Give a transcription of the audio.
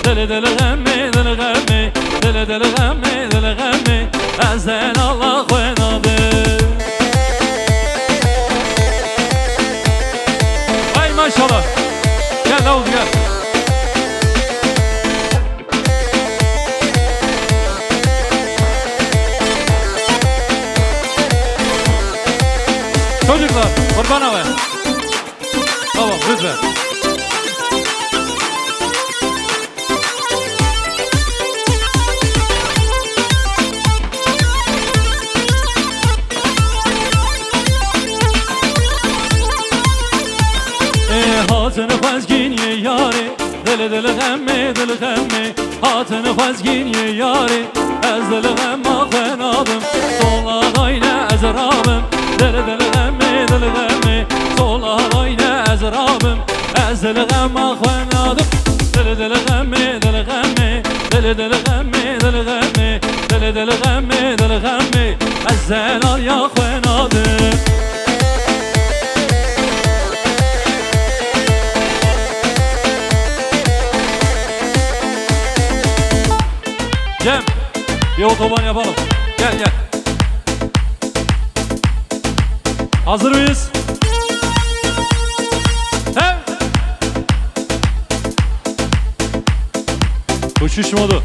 Deli deli gemi, deli gemi, deli deli gemi, deli gemi, ezen Allah oynadı. Ay maşallah. Gel ne oldu gel. Çocuklar kurban olayım. Tamam lütfen. Hatını fazgin ye yari, deli deli gemi, deli gemi. Hatını fazgin ye yari, ez deli gemi fenadım. Sola gayne ezrabım, deli deli gemi, deli gemi. Sola gayne ezrabım, ez deli gemi fenadım. Deli deli gemi, deli gemi, deli deli gemi, deli gemi, deli deli gemi, deli gemi. Ezen al ya fenadım. Cem, bir otoban yapalım. Gel gel. Hazır mıyız? He? Uçuş modu.